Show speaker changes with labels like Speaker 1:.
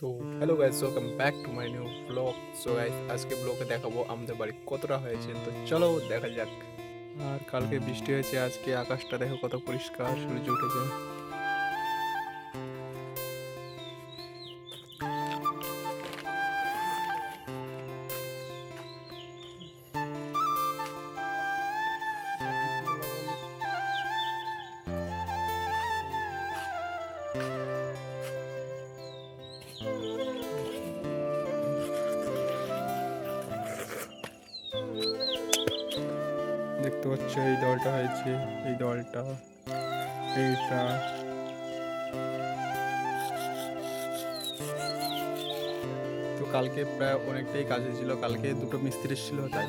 Speaker 1: তো hello guys, welcome back to my new blog. So guys, আজকে ব্লগে দেখাবো আমাদের বাড়ি কতটা হয়েছে। তো চলো দেখা যাক। আর কালকে বৃষ্টি হয়েছে, আজকে আকাশটা দেখো কত পরিষ্কার, সূর্য উঠেছে। দেখতে পাচ্ছ এই দলটা হয়েছে, এই দলটা, এইটা। তো কালকে প্রায় অনেকটাই কাজ হয়েছিল, কালকে দুটো মিস্ত্রি ছিল তাই।